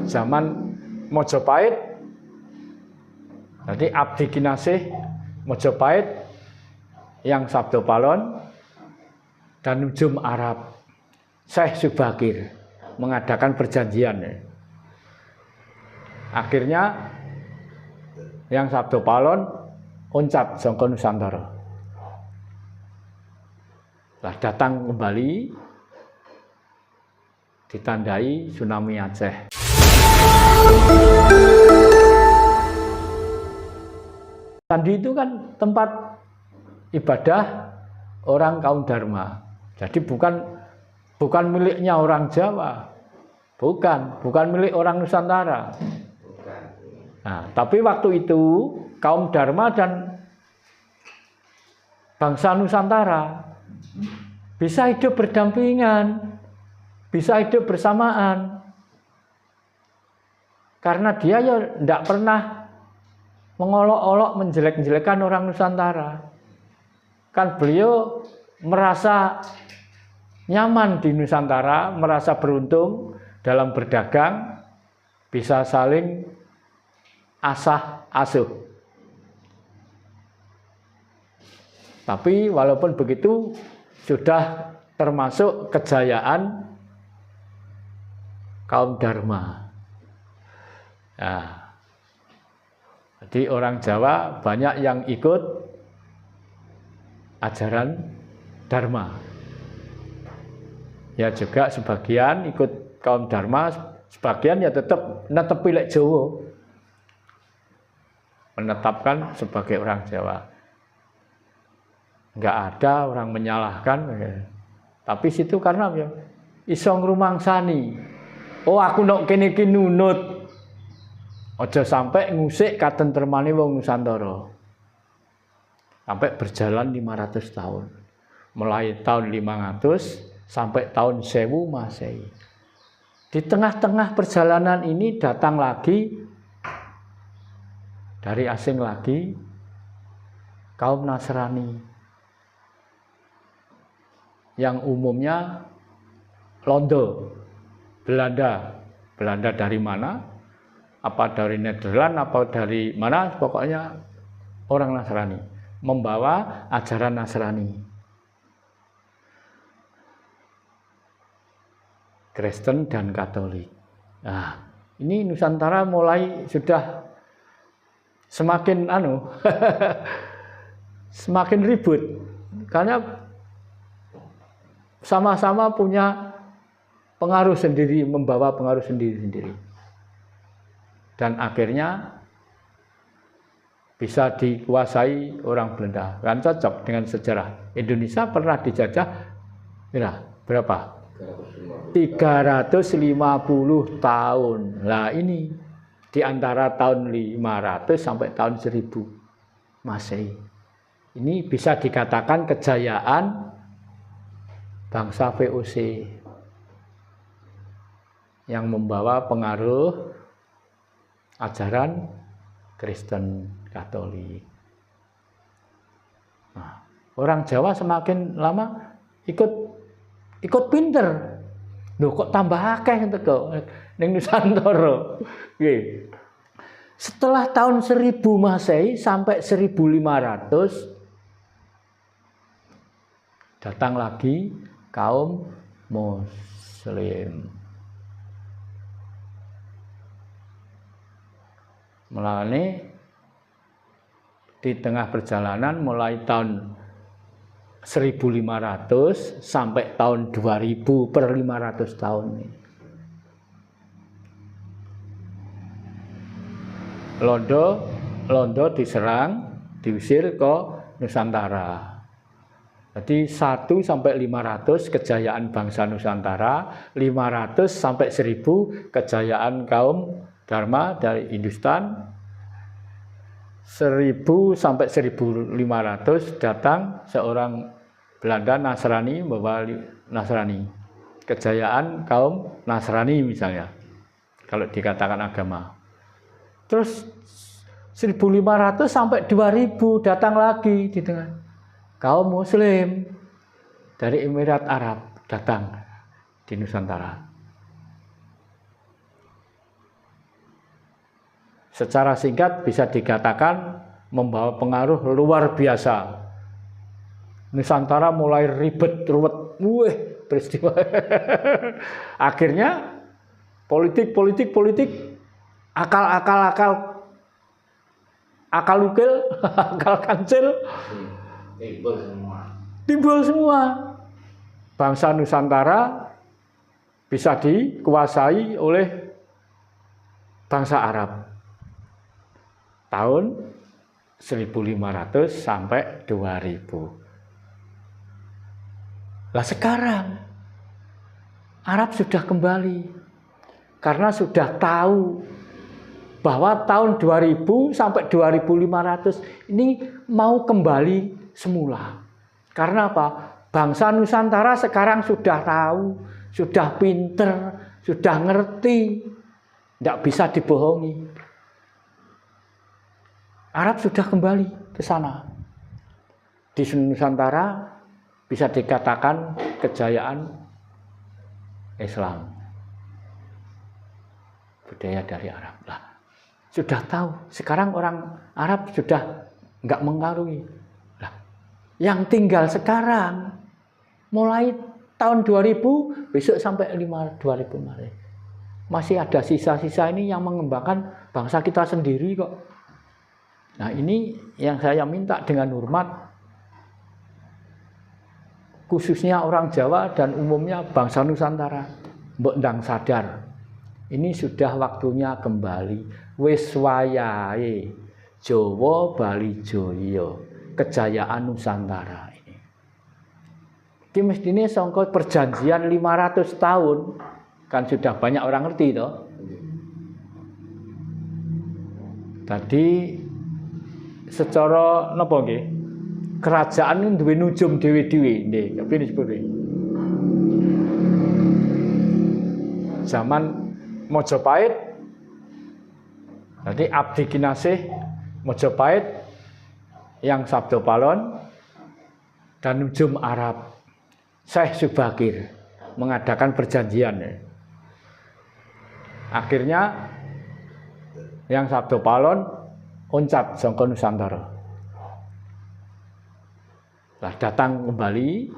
zaman Majapahit. Jadi Abdi Kinasih Majapahit yang Sabdo Palon dan Nujum Arab Syekh Subakir mengadakan perjanjian. Akhirnya yang Sabdo Palon oncat saka Nusantara. Lah datang kembali ditandai tsunami Aceh. Candi itu kan tempat ibadah orang kaum Dharma. Jadi bukan miliknya orang Jawa. Bukan milik orang Nusantara. Nah, tapi waktu itu kaum Dharma dan bangsa Nusantara bisa hidup berdampingan, bisa hidup bersamaan. Karena dia ya tidak pernah mengolok-olok menjelek-jelekan orang Nusantara. Kan beliau merasa nyaman di Nusantara, merasa beruntung dalam berdagang, bisa saling asah asuh. Tapi walaupun begitu sudah termasuk kejayaan kaum Dharma. Nah, jadi orang Jawa banyak yang ikut ajaran Dharma. Ya juga sebagian ikut kaum Dharma, sebagian ya tetap netepi lek Jawa. Menetapkan sebagai orang Jawa. Enggak ada orang menyalahkan. Tapi situ karena ya iso ngrumangsani. Oh aku nok kene iki nunut. Aja sampai ngusik katentremane wong Nusantara. Sampai berjalan 500 tahun. Mulai tahun 500 sampai tahun 1000 Masehi. Di tengah-tengah perjalanan ini datang lagi dari asing lagi kaum Nasrani. Yang umumnya Londo, Belanda. Belanda dari mana? Apa dari Nederland, apa dari mana? Pokoknya orang Nasrani. Membawa ajaran Nasrani. Kristen dan Katolik. Nah, ini Nusantara mulai sudah semakin semakin ribut. Karena sama-sama punya pengaruh sendiri, membawa pengaruh sendiri-sendiri. Dan akhirnya bisa dikuasai orang Belanda. Kan cocok dengan sejarah. Indonesia pernah dijajah berapa? 350 tahun. Lah ini di antara tahun 500 sampai tahun 1000 Masehi. Ini bisa dikatakan kejayaan bangsa VOC yang membawa pengaruh ajaran Kristen Katolik. Nah, orang Jawa semakin lama ikut pinter. Loh kok tambah akeh teko ning Nusantara. Nggih. Setelah tahun 1000 Masehi sampai 1500 datang lagi kaum Muslim. Mulane di tengah perjalanan mulai tahun 1500 sampai tahun 2000 per 500 tahun ini. Londo diserang, diusir ke Nusantara. Jadi 1 sampai 500 kejayaan bangsa Nusantara, 500 sampai 1000 kejayaan kaum Dharma dari Hindustan, 1000 sampai 1500 datang seorang Belanda Nasrani membawa Nasrani. Kejayaan kaum Nasrani misalnya, kalau dikatakan agama. Terus 1500 sampai 2000 datang lagi di tengah. Kaum Muslim dari Emirat Arab datang di Nusantara. secara singkat bisa dikatakan membawa pengaruh luar biasa. Nusantara mulai ribet, ruwet, peristiwa. Akhirnya politik, akal ukil, akal kancil, timbul semua. Bangsa Nusantara bisa dikuasai oleh bangsa Arab. Tahun 1500 sampai 2000. Lah sekarang Arab sudah kembali karena sudah tahu bahwa tahun 2000 sampai 2500 ini mau kembali semula. Karena apa? Bangsa Nusantara sekarang sudah tahu, sudah pinter, sudah ngerti, tidak bisa dibohongi. Arab sudah kembali ke sana. Di Nusantara bisa dikatakan kejayaan Islam, budaya dari Arab. Lah, sudah tahu. Sekarang orang Arab sudah nggak mengaruhi. Lah, yang tinggal sekarang mulai tahun 2000 besok sampai 2000 masih ada sisa-sisa ini yang mengembangkan bangsa kita sendiri kok. Nah, ini yang saya minta dengan hormat, khususnya orang Jawa dan umumnya bangsa Nusantara, mbok ndang sadar. Ini sudah waktunya kembali. Wis wayahe Jawa Bali Jaya, kejayaan Nusantara ini. Iki mestine sangka perjanjian 500 tahun kan sudah banyak orang ngerti toh. Tadi secara napa nggih? Kerajaan duwe nujum dhewe-dhewe nggih, tapi disebut zaman Majapahit. Jadi Abdi Kinasih Majapahit yang Sabdo Palon dan nujum Arab Syekh Subakir mengadakan perjanjian. Akhirnya yang Sabdo Palon oncat saka Nusantara. Lah datang kembali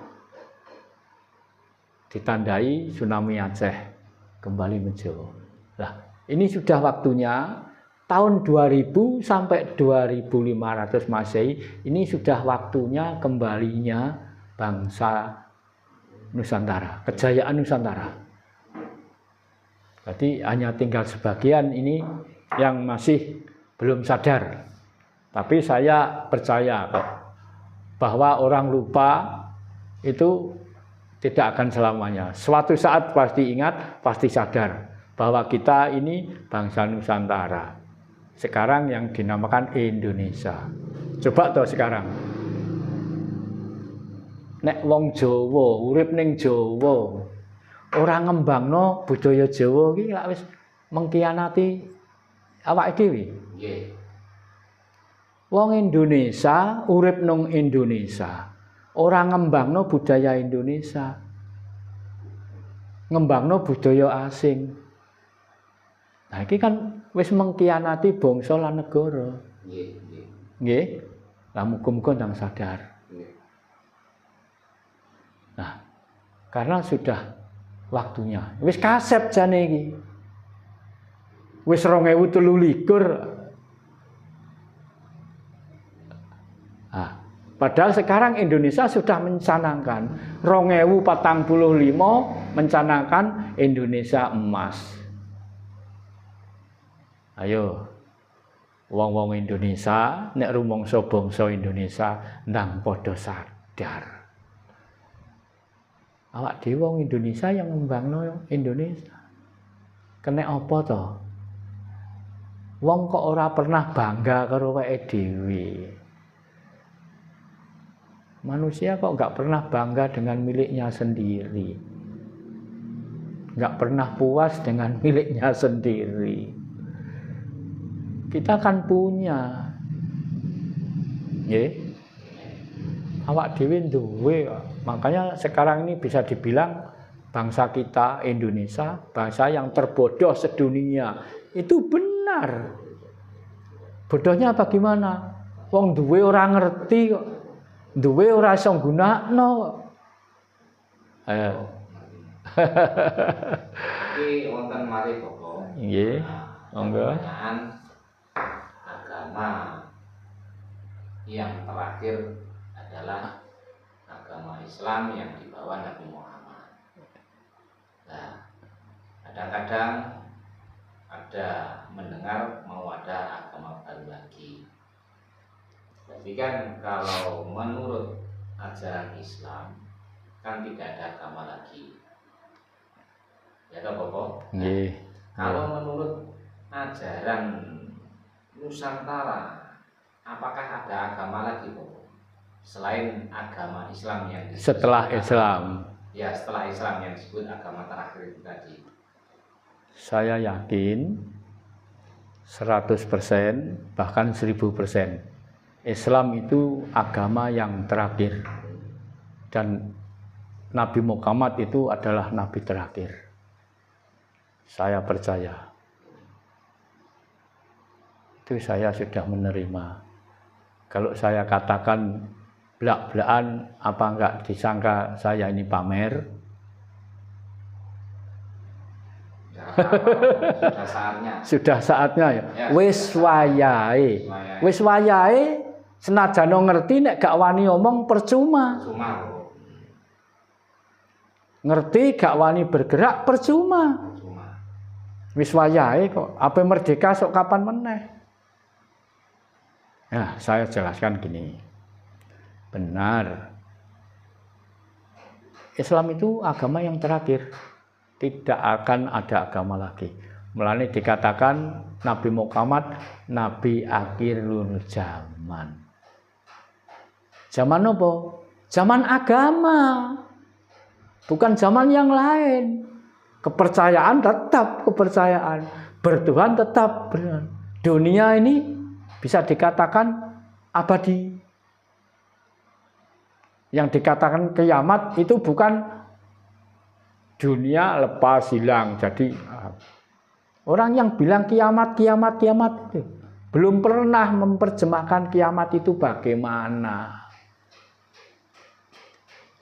ditandai tsunami Aceh kembali menjauh. Lah ini sudah waktunya tahun 2000 sampai 2500 Masehi, ini sudah waktunya kembalinya bangsa Nusantara, kejayaan Nusantara. Jadi hanya tinggal sebagian ini yang masih belum sadar. Tapi saya percaya kok bahwa orang lupa itu tidak akan selamanya. Suatu saat pasti ingat, pasti sadar bahwa kita ini bangsa Nusantara. Sekarang yang dinamakan Indonesia. Coba toh sekarang. Nek wong Jawa urip ning Jawa, ora ngembangno budaya Jawa iki lak wis mengkhianati awake dhewe. Nggih. Wong Indonesia urip nang Indonesia, ora ngembangno budaya Indonesia, ngembangno budaya asing. Nah, iki kan wis mengkhianati bangsa lan negara. Nggih, nggih. Nggih. Lah muga-muga ndang sadar. Nggih. Nah, karena sudah waktunya. Wis kasep jane iki. Wis 2023. Nah, padahal sekarang Indonesia sudah mencanangkan 2045 mencanangkan Indonesia emas. Ayo, wong-wong Indonesia, nek rumangsa bangsa Indonesia ndang padha sadar. Awak dhewe wong Indonesia yang ngembangno Indonesia. Kena apa to? Wong kok ora pernah bangga karo weke dhewe. Manusia kok nggak pernah bangga dengan miliknya sendiri, nggak pernah puas dengan miliknya sendiri. Kita kan punya, awak dhewe duwe. Makanya sekarang ini bisa dibilang bangsa kita Indonesia, bangsa yang terbodoh sedunia. Itu benar. Bodohnya bagaimana? Wong duwe ora ngerti kok. Duwe ora iso nggunakno kok. Ayo. Iki wonten malih Bapak. Nggih. Monggo. Agama yang terakhir adalah agama Islam yang dibawa Nabi Muhammad. Nah, kadang-kadang ada mendengar mau ada agama baru lagi. Jadi kan kalau menurut ajaran Islam kan tidak ada agama lagi. Ya toh Bapak? Nggih. Kalau menurut ajaran Nusantara, apakah ada agama lagi Bapak? Selain agama Islam yang disebut Setelah Islam, ya setelah Islam yang disebut agama terakhir itu tadi. saya yakin 100% bahkan 1000% Islam itu agama yang terakhir dan Nabi Muhammad itu adalah Nabi terakhir. Saya percaya. Itu saya sudah menerima. Kalau saya katakan belak-belakan, apa enggak disangka saya ini pamer? Sudah saatnya. Sudah saatnya ya. Ya, Wis wayahe. Wis wayahe senajan ngerti nek gak wani omong percuma. Cuma Ngerti gak wani bergerak percuma. Wis wayahe kok. Apa merdeka sok kapan meneh? Ya, saya jelaskan gini. Benar. Islam itu agama yang terakhir. Tidak akan ada agama lagi. Mulane dikatakan Nabi Muhammad Nabi akhirul zaman. Zaman apa? Zaman agama. Bukan zaman yang lain. Kepercayaan tetap kepercayaan. Bertuhan tetap benar. Dunia ini bisa dikatakan abadi. Yang dikatakan kiamat itu bukan dunia lepas hilang. Jadi orang yang bilang kiamat itu belum pernah memperjemahkan kiamat itu bagaimana.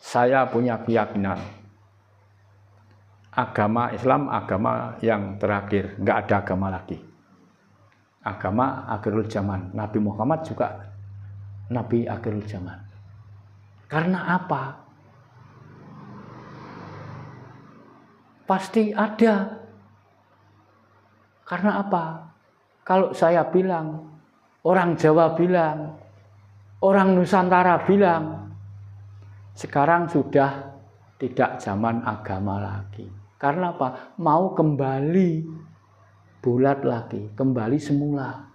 Saya punya keyakinan agama Islam agama yang terakhir, nggak ada agama lagi. Agama akhirul zaman. Nabi Muhammad juga Nabi akhirul zaman. Karena apa? Pasti ada. Karena apa? Kalau saya bilang, orang Jawa bilang, orang Nusantara bilang, sekarang sudah tidak zaman agama lagi. Karena apa? Mau kembali bulat lagi, kembali semula.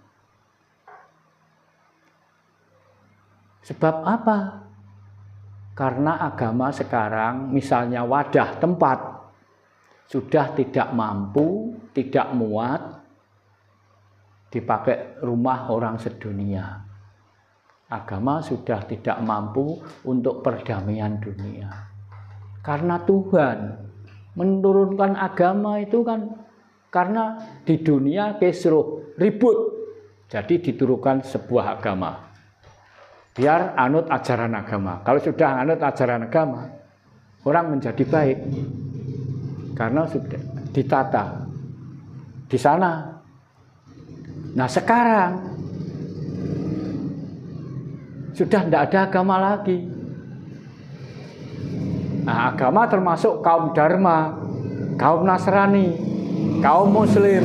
Sebab apa? Karena agama sekarang, misalnya wadah tempat, sudah tidak mampu, tidak muat dipakai rumah orang sedunia. Agama sudah tidak mampu untuk perdamaian dunia. Karena Tuhan menurunkan agama itu kan karena di dunia kisruh, ribut. Jadi diturunkan sebuah agama. Biar anut ajaran agama. Kalau sudah anut ajaran agama, orang menjadi baik. Karena sudah ditata di sana. Nah sekarang sudah tidak ada agama lagi. Nah agama termasuk kaum Dharma, kaum Nasrani, kaum Muslim,